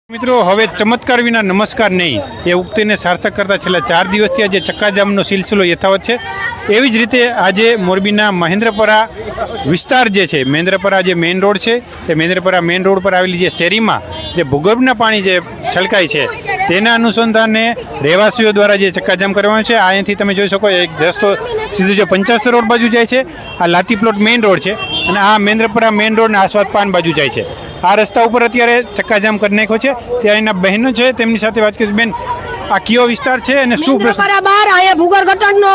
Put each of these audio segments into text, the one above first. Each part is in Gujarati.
મિત્રો હવે ચમત્કાર વિના નમસ્કાર નહીં એ ઉક્તિને સાર્થક કરતા છેલ્લા 4 દિવસથી આજે ચક્કાજામનો સિલસિલો યથાવત છે। એવી જ રીતે આજે મોરબીના મહેન્દ્રપરા વિસ્તાર જે છે, મહેન્દ્રપરા જે મેઇન રોડ છે તે મહેન્દ્રપરા મેઇન રોડ પર આવેલી જે શેરીમાં જે ભૂગર્ભના પાણી જે છલકાય છે તેના અનુસંધાને રહેવાસીઓ દ્વારા જે ચક્કાજામ કરવામાં છે। અહીંથી તમે જોઈ શકો એક રસ્તો સીધો જે 55 રોડ બાજુ જાય છે, આ લાતી પ્લોટ મેઇન રોડ છે અને આ મહેન્દ્રપરા મેઇન રોડના આસ્વાદ પાન બાજુ જાય છે। આ રસ્તા ઉપર અત્યારે ચક્કાજામ કરી નાખ્યો છે। ત્યાં એના બહેનો છે, તેમની સાથે વાત કરીશું। બેન, આ કયો વિસ્તાર છે અને શું પ્રશ્ન? બરાબર, અહીંયા ભૂગર્ભ ગટરનો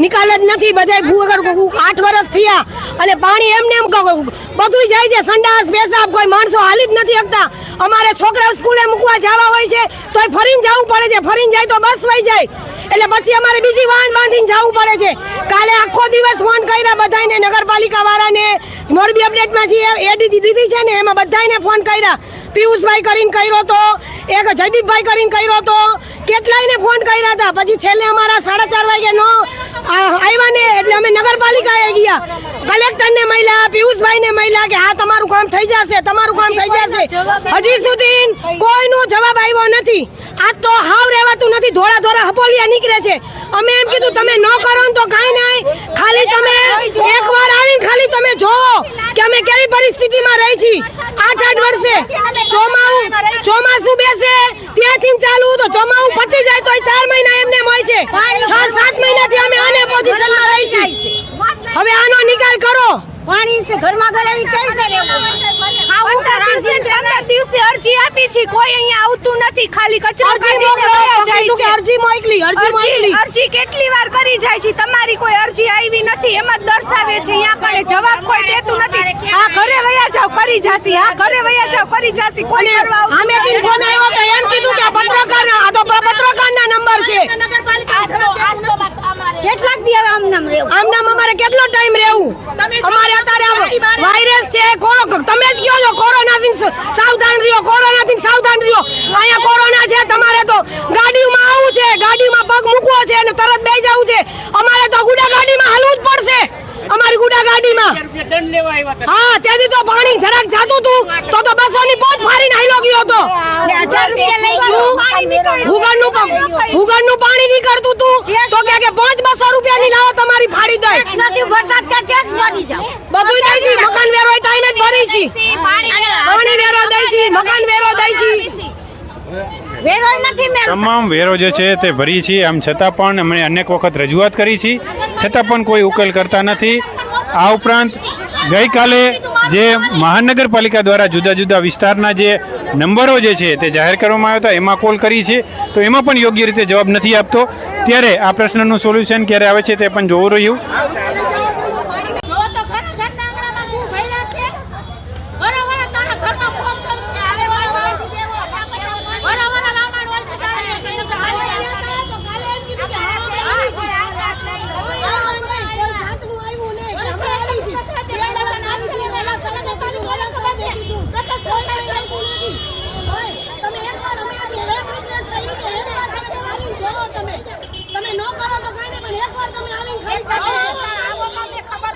નિકાલ જ નથી। બધા ભૂગર્ભ 8 વર્ષ થયા અને પાણી એમને એમ બધું જાય છે, સંડાસ પેશાબ, કોઈ માણસો હાલી જ નથી શકતા। અમારે છોકરાઓ સ્કૂલે મૂકવા જવા હોય છે તોય ફરીને જવું પડે છે, ફરીને જાય તો બસ વહી જાય એટલે પછી અમારે બીજી વાહન બાંધીને જવું પડે છે। કાલે આખો દિવસ ફોન કર્યા બધાને, નગરપાલિકા વાળાને, મોરબી અપડેટમાં જે એડી દીધી છે ને એમાં બધાને ફોન કર્યા। પિયુષભાઈ કરીને કર્યો તો, એક જયદીપભાઈ કરીને કર્યો તો, કેટલાયને ફોન કર્યા હતા। પછી છેલ્લે અમારા 4:30 વાગે નો આવ્યા ને એટલે અમે નગરપાલિકાએ ગયા, કલેક્ટરને મળ્યા, પિયુષભાઈને મળ્યા કે હા તમારું કામ થઈ જશે, તમારું કામ થઈ જશે। હજી સુધી કોઈનો જવાબ આવ્યો નથી। આજ તો હાવ રહેવાતું નથી, ધોળા ધોળા હપોલિયા નીકળે છે। અમે એમ કીધું તમે ન કરો તો કાંઈ નહીં, ખાલી તમે એકવાર આવીને ખાલી તમે જોવો કે અમે કેવી પરિસ્થિતિમાં રહી છીએ। 8 વર્ષે ચોમાસું બેસે ત્યાંથી ચાલુ તો ચોમાસું પતી જાય તો 4 મહિના એમને હોય છે। 6-7 મહિનાથી અમે આને પોઝિશનમાં રહી છીએ। હવે આનો નિકાલ કરો। પાણી છે ઘરમાં ઘરે કેવી રીતે રહેવું? આવું 15 દિવસે અરજી આપી છે, કોઈ અહીંયા આવતું નથી, ખાલી કચરો કાઢીને વયા જાય છે। અરજી મોકલી અરજી કેટલી વાર કરી જાય છે, તમારી કોઈ અરજી આવી નથી એમ જ દર્શાવે છે। અહીંયા કણે જવાબ કોઈ દેતું નથી। આ ઘરે વયા જાવ કરી જાસી, આ ઘરે વયા જાવ કરી જાસી, કોઈ કરવા આવતું અમે દિન ફોન આવ્યો તો એમ કીધું કે પત્રકારના નંબર છે। કેટલાક દી હવે આમ નામ અમારે કેટલો ટાઈમ રહેવું? અમારે અત્યારે વાયરસ છે, તમે જ કહો છો કોરોનાથી સાવધાન રહ્યો, કોરોનાથી સાવધાન રહ્યો। અહીંયા કોરોના છે, તમારે તો ગાડીમાં આવવું છે, ગાડીમાં પગ મૂકવો છે અને તરત બેસી જવું છે। અમારે તો ગુડા ગાડીમાં હાલવું જ પડશે, અમારી ગુડા ગાડીમાં। હા, ત્યાંથી તો પાણી જરાક જાતું હતું તો 200 ની પોત ફાડીને હાલો ગયો હતો। ભૂગર્ભનું પાણી નીકળતું હતું તો કે 500-200 રૂપિયાની લાવો તમારી ફાડી દે નથી ભરતા કે ટેક્સ ભરી જાવ, બધું દઈ છે। મકાન વેરો ટાઈમે જ ભરી છે, પાણી વેરો દઈ છે, મકાન વેરો દઈ છે, વેરો નથી મેં તમામ વેરો જે છે તે ભરી છે। આમ છતાં પણ અમે અનેક વખત રજૂઆત કરી છે, છતાં પણ કોઈ ઉકેલ કરતા નથી। આ ઉપરાંત ગઈકાલે જે મહાનગરપાલિકા દ્વારા જુદા જુદા વિસ્તારના જે નંબરો જે છે તે જાહેર કરવામાં આવ્યા હતા, એમાં કોલ કરી છે તો એમાં પણ યોગ્ય રીતે જવાબ નથી આપતો। ત્યારે આ પ્રશ્નનું સોલ્યુશન ક્યારે આવે છે તે પણ જોવું રહ્યું। તમે ન કરો તો કાંઈ નહીં, પણ એકવાર તમે આવીને ખાલી ખબર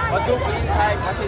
બધું ક્લીન થાય પછી